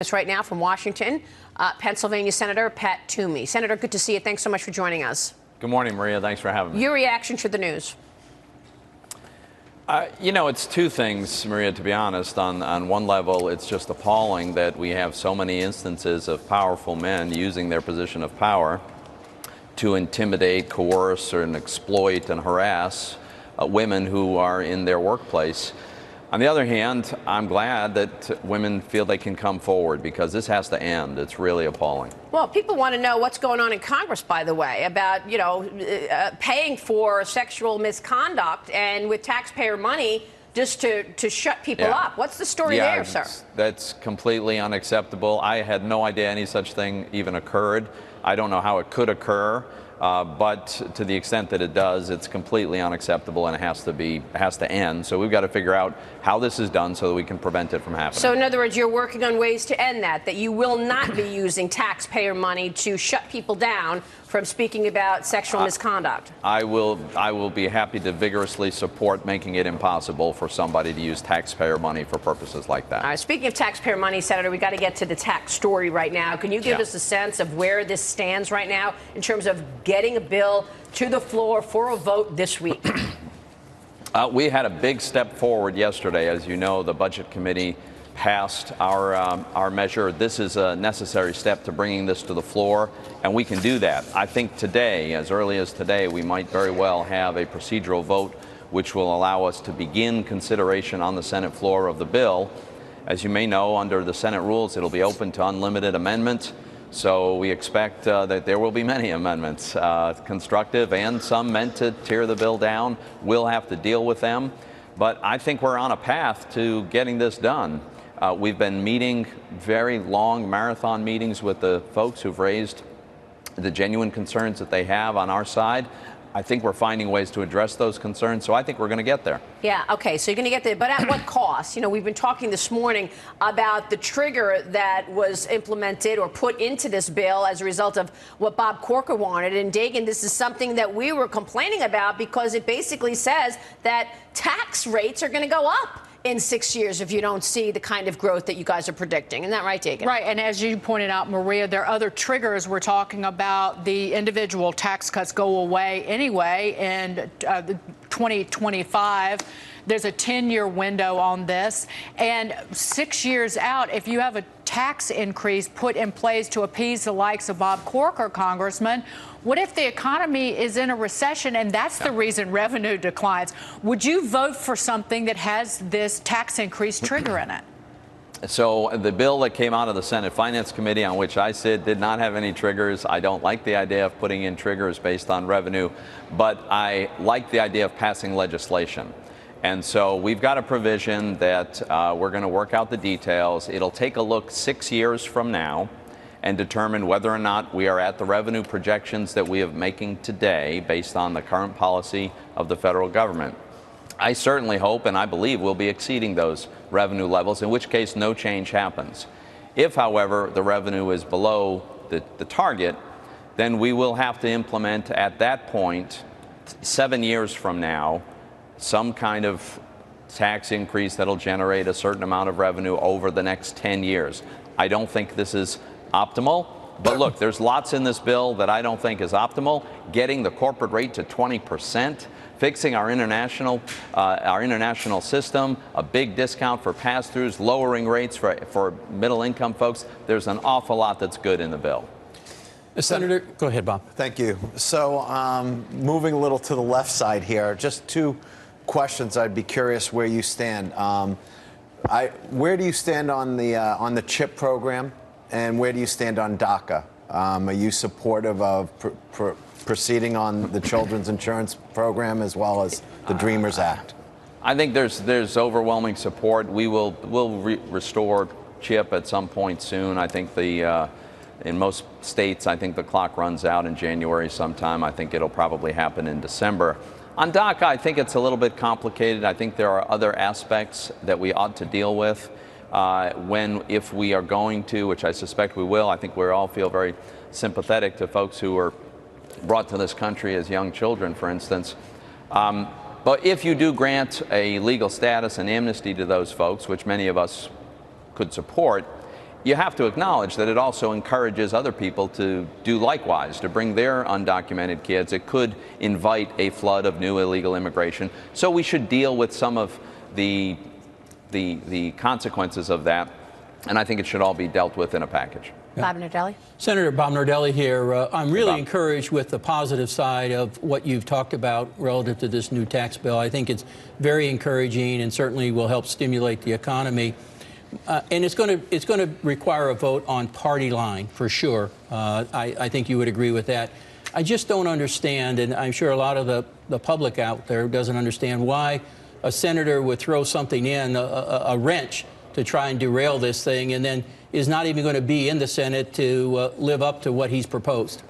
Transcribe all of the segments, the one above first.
Us right now from Washington, Pennsylvania Senator Pat Toomey. Senator, good to see you. Thanks so much for joining us. Good morning, Maria. Thanks for having me. Your reaction to the news? It's two things, Maria, to be honest. On one level, it's just appalling that we have so many instances of powerful men using their position of power to intimidate, coerce, and exploit and harass women who are in their workplace. On the other hand, I'm glad that women feel they can come forward because this has to end. It's really appalling. Well, people want to know what's going on in Congress, by the way, about, paying for sexual misconduct and with taxpayer money just to shut people up. What's the story there, sir? That's completely unacceptable. I had no idea any such thing even occurred. I don't know how it could occur. But to the extent that it does, it's completely unacceptable and it has to end. So we've got to figure out how this is done so that we can prevent it from happening. So in other words, you're working on ways to end that you will not be using taxpayer money to shut people down from speaking about sexual misconduct. I will be happy to vigorously support making it impossible for somebody to use taxpayer money for purposes like that. All right, speaking of taxpayer money, Senator, we got to get to the tax story right now. Can you give us a sense of where this stands right now in terms of getting a bill to the floor for a vote this week? We had a big step forward yesterday. As you know, the Budget Committee passed our measure. This is a necessary step to bringing this to the floor, and we can do that. I think today, as early as today, we might very well have a procedural vote which will allow us to begin consideration on the Senate floor of the bill. As you may know, under the Senate rules, it'll be open to unlimited amendment. So we expect that there will be many amendments, constructive and some meant to tear the bill down. We'll have to deal with them. But I think we're on a path to getting this done. We've been meeting very long marathon meetings with the folks who've raised the genuine concerns that they have on our side. I think we're finding ways to address those concerns, so I think we're going to get there. Yeah, okay, so you're going to get there, but at what cost? We've been talking this morning about the trigger that was implemented or put into this bill as a result of what Bob Corker wanted. And Dagan, this is something that we were complaining about because it basically says that tax rates are going to go up in 6 years if you don't see the kind of growth that you guys are predicting. Isn't that right, Dagan? Right, and as you pointed out, Maria, there are other triggers. We're talking about the individual tax cuts go away anyway in 2025. There's a 10-year window on this. And 6 years out, if you have a tax increase put in place to appease the likes of Bob Corker, Congressman, what if the economy is in a recession and that's the reason revenue declines? Would you vote for something that has this tax increase trigger in it? So the bill that came out of the Senate Finance Committee, on which I sit, did not have any triggers. I don't like the idea of putting in triggers based on revenue, but I like the idea of passing legislation. And so we've got a provision that we're going to work out the details. It'll take a look 6 years from now and determine whether or not we are at the revenue projections that we are making today based on the current policy of the federal government. I certainly hope and I believe we'll be exceeding those revenue levels, in which case no change happens. If, however, the revenue is below the target, then we will have to implement at that point, 7 years from now, some kind of tax increase that'll generate a certain amount of revenue over the next 10 years. I don't think this is optimal, but look, there's lots in this bill that I don't think is optimal. Getting the corporate rate to 20%, fixing our international system, a big discount for pass-throughs, lowering rates for middle-income folks. There's an awful lot that's good in the bill. Senator, go ahead, Bob. Thank you. So moving a little to the left side here, just two questions. I'd be curious where you stand. Where do you stand on the CHIP program, and where do you stand on DACA? Are you supportive of proceeding on the Children's Insurance Program as well as the Dreamers Act? I think there's overwhelming support. We'll restore CHIP at some point soon. I think in most states, I think the clock runs out in January sometime. I think it'll probably happen in December. On DACA, I think it's a little bit complicated. I think there are other aspects that we ought to deal with if we are going to, which I suspect we will. I think we all feel very sympathetic to folks who were brought to this country as young children, for instance. But if you do grant a legal status and amnesty to those folks, which many of us could support, you have to acknowledge that it also encourages other people to do likewise, to bring their undocumented kids. It could invite a flood of new illegal immigration. So we should deal with some of the consequences of that, and I think it should all be dealt with in a package. Bob Nardelli. Senator Bob Nardelli here. I'm really encouraged with the positive side of what you've talked about relative to this new tax bill. I think it's very encouraging and certainly will help stimulate the economy. And it's going to require a vote on party line for sure. I think you would agree with that. I just don't understand, and I'm sure a lot of the public out there doesn't understand why a senator would throw something in, a wrench, to try and derail this thing, and then is not even going to be in the Senate to live up to what he's proposed.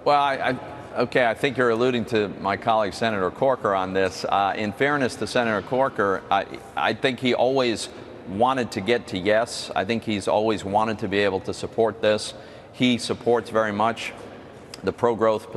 Well, okay, I think you're alluding to my colleague Senator Corker on this. In fairness to Senator Corker, I think he always wanted to get to yes. I think he's always wanted to be able to support this. He supports very much the pro-growth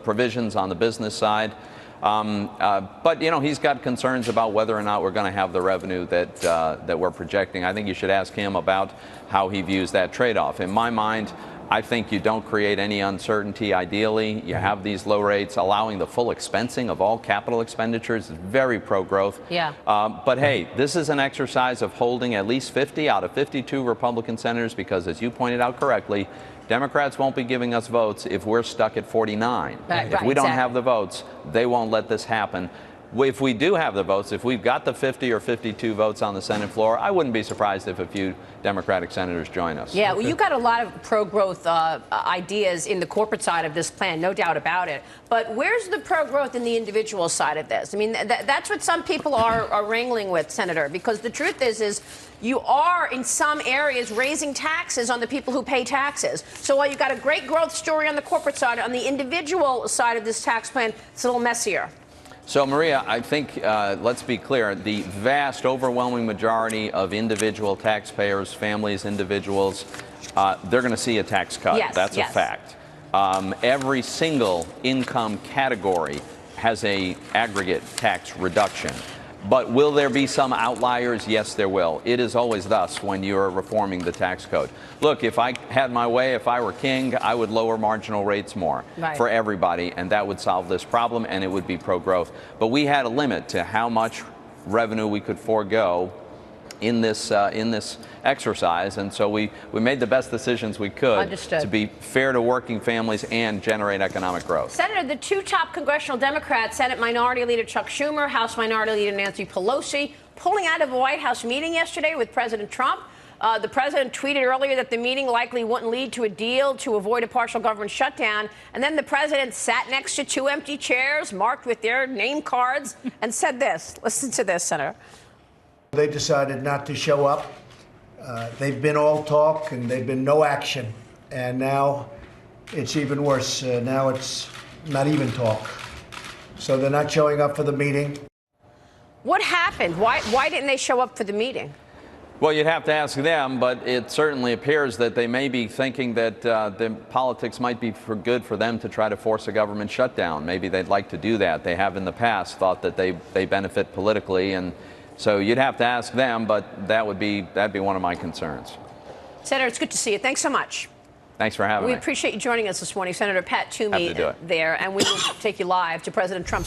provisions on the business side. But, you know, he's got concerns about whether or not we're going to have the revenue that we're projecting. I think you should ask him about how he views that trade-off. In my mind, I think you don't create any uncertainty. Ideally, you have these low rates. Allowing the full expensing of all capital expenditures is very pro-growth. Yeah. But hey, this is an exercise of holding at least 50 out of 52 Republican senators because, as you pointed out correctly, Democrats won't be giving us votes if we're stuck at 49. If we don't have the votes, they won't let this happen. If we do have the votes, if we've got the 50 or 52 votes on the Senate floor, I wouldn't be surprised if a few Democratic senators join us. Yeah, well, you got a lot of pro-growth ideas in the corporate side of this plan, no doubt about it. But where's the pro-growth in the individual side of this? I mean, that's what some people are wrangling with, Senator, because the truth is you are, in some areas, raising taxes on the people who pay taxes. So while you've got a great growth story on the corporate side, on the individual side of this tax plan, it's a little messier. So, Maria, I think, let's be clear, the vast, overwhelming majority of individual taxpayers, families, individuals, they're going to see a tax cut. Yes, that's a fact. Every single income category has an aggregate tax reduction. But will there be some outliers? Yes, there will. It is always thus when you're reforming the tax code. Look, if I had my way, if I were king, I would lower marginal rates more for everybody, and that would solve this problem, and it would be pro-growth. But we had a limit to how much revenue we could forego in this exercise, and so we made the best decisions we could to be fair to working families and generate economic growth. Senator, the two top congressional Democrats, Senate Minority Leader Chuck Schumer, House Minority Leader Nancy Pelosi, pulling out of a White House meeting yesterday with President Trump. The president tweeted earlier that the meeting likely wouldn't lead to a deal to avoid a partial government shutdown. And then the president sat next to two empty chairs marked with their name cards and said this. Listen to this, Senator. They decided not to show up. They've been all talk and they've been no action. And now it's even worse. Now it's not even talk. So they're not showing up for the meeting. What happened? Why didn't they show up for the meeting? Well, you'd have to ask them, but it certainly appears that they may be thinking that the politics might be good for them to try to force a government shutdown. Maybe they'd like to do that. They have in the past thought that they benefit politically, and so you'd have to ask them, but that'd be one of my concerns. Senator, it's good to see you. Thanks so much. Thanks for having me. We appreciate you joining us this morning. Senator Pat Toomey Happy to do it. there, and we will take you live to President Trump's